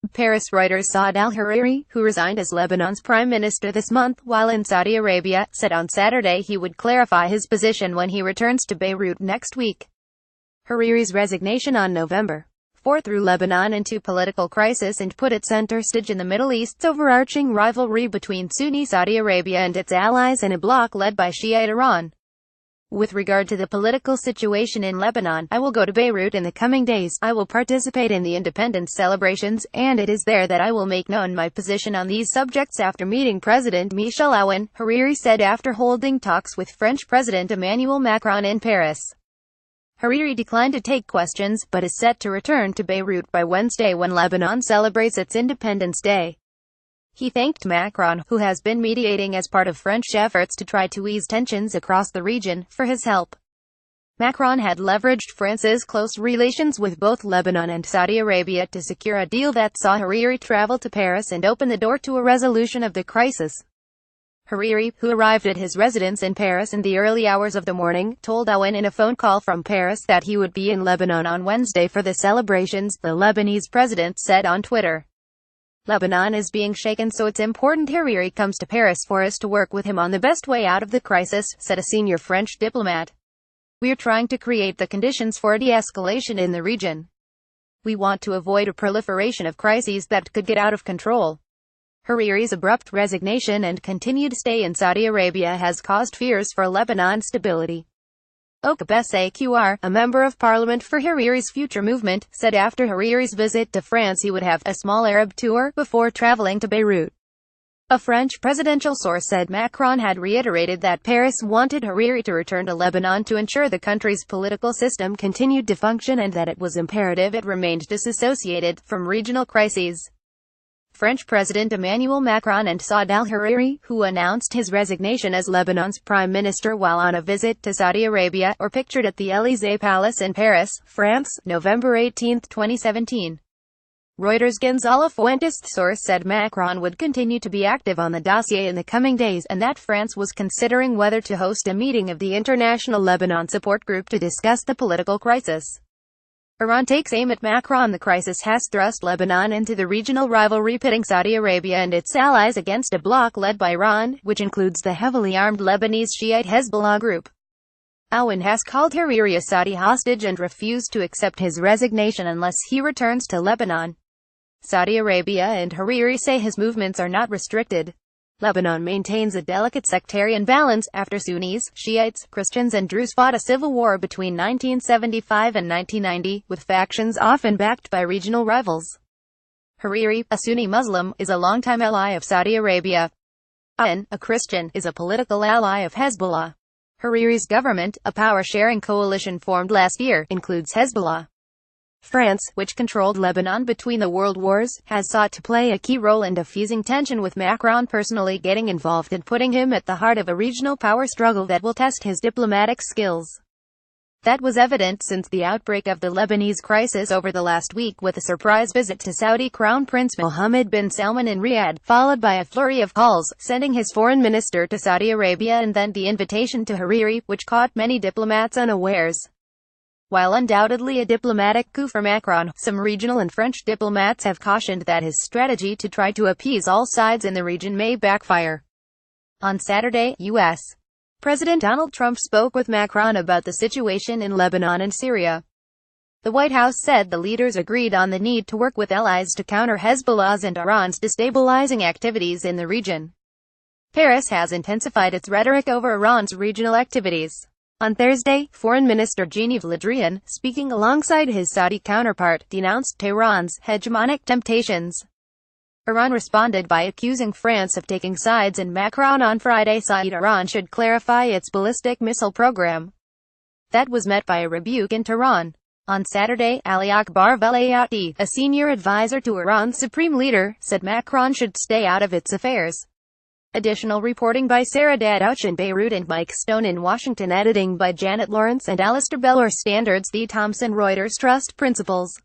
Paris. Reuters Saad alHariri, who resigned as Lebanon's prime minister this month while in Saudi Arabia, said on Saturday he would clarify his position when he returns to Beirut next week. Hariri's resignation on November 4 threw Lebanon into political crisis and put it center stage in the Middle East's overarching rivalry between Sunni Saudi Arabia and its allies in a bloc led by Shiite Iran. With regard to the political situation in Lebanon, I will go to Beirut in the coming days. I will participate in the independence celebrations, and it is there that I will make known my position on these subjects after meeting President Michel Aoun, Hariri said after holding talks with French President Emmanuel Macron in Paris. Hariri declined to take questions, but is set to return to Beirut by Wednesday when Lebanon celebrates its Independence Day. He thanked Macron, who has been mediating as part of French efforts to try to ease tensions across the region, for his help. Macron had leveraged France's close relations with both Lebanon and Saudi Arabia to secure a deal that saw Hariri travel to Paris and open the door to a resolution of the crisis. Hariri, who arrived at his residence in Paris in the early hours of the morning, told Aoun in a phone call from Paris that he would be in Lebanon on Wednesday for the celebrations, the Lebanese president said on Twitter. Lebanon is being shaken, so it's important Hariri comes to Paris for us to work with him on the best way out of the crisis, said a senior French diplomat. We're trying to create the conditions for a de-escalation in the region. We want to avoid a proliferation of crises that could get out of control. Hariri's abrupt resignation and continued stay in Saudi Arabia has caused fears for Lebanon's stability. Okbesaqr, a member of parliament for Hariri's future movement, said after Hariri's visit to France he would have a small Arab tour before traveling to Beirut. A French presidential source said Macron had reiterated that Paris wanted Hariri to return to Lebanon to ensure the country's political system continued to function and that it was imperative it remained disassociated from regional crises. French President Emmanuel Macron and Saad alHariri, who announced his resignation as Lebanon's prime minister while on a visit to Saudi Arabia, are pictured at the Élysée Palace in Paris, France, November 18, 2017. Reuters' Gonzalo Fuentes source said Macron would continue to be active on the dossier in the coming days, and that France was considering whether to host a meeting of the International Lebanon Support Group to discuss the political crisis. Iran takes aim at Macron. The crisis has thrust Lebanon into the regional rivalry pitting Saudi Arabia and its allies against a bloc led by Iran, which includes the heavily armed Lebanese Shiite Hezbollah group. Aoun has called Hariri a Saudi hostage and refused to accept his resignation unless he returns to Lebanon. Saudi Arabia and Hariri say his movements are not restricted. Lebanon maintains a delicate sectarian balance, after Sunnis, Shiites, Christians and Druze fought a civil war between 1975 and 1990, with factions often backed by regional rivals. Hariri, a Sunni Muslim, is a longtime ally of Saudi Arabia. Aoun, a Christian, is a political ally of Hezbollah. Hariri's government, a power-sharing coalition formed last year, includes Hezbollah. France, which controlled Lebanon between the world wars, has sought to play a key role in diffusing tension, with Macron personally getting involved and putting him at the heart of a regional power struggle that will test his diplomatic skills. That was evident since the outbreak of the Lebanese crisis over the last week, with a surprise visit to Saudi Crown Prince Mohammed bin Salman in Riyadh, followed by a flurry of calls, sending his foreign minister to Saudi Arabia, and then the invitation to Hariri, which caught many diplomats unawares. While undoubtedly a diplomatic coup for Macron, some regional and French diplomats have cautioned that his strategy to try to appease all sides in the region may backfire. On Saturday, U.S. President Donald Trump spoke with Macron about the situation in Lebanon and Syria. The White House said the leaders agreed on the need to work with allies to counter Hezbollah's and Iran's destabilizing activities in the region. Paris has intensified its rhetoric over Iran's regional activities. On Thursday, Foreign Minister Jean-Yves Le Drian, speaking alongside his Saudi counterpart, denounced Tehran's hegemonic temptations. Iran responded by accusing France of taking sides, and Macron on Friday said Iran should clarify its ballistic missile program. That was met by a rebuke in Tehran. On Saturday, Ali Akbar Velayati, a senior advisor to Iran's supreme leader, said Macron should stay out of its affairs. Additional reporting by Sarah Dadouch in Beirut and Mike Stone in Washington. Editing by Janet Lawrence and Alistair Bell. Standards. The Thomson Reuters Trust Principles.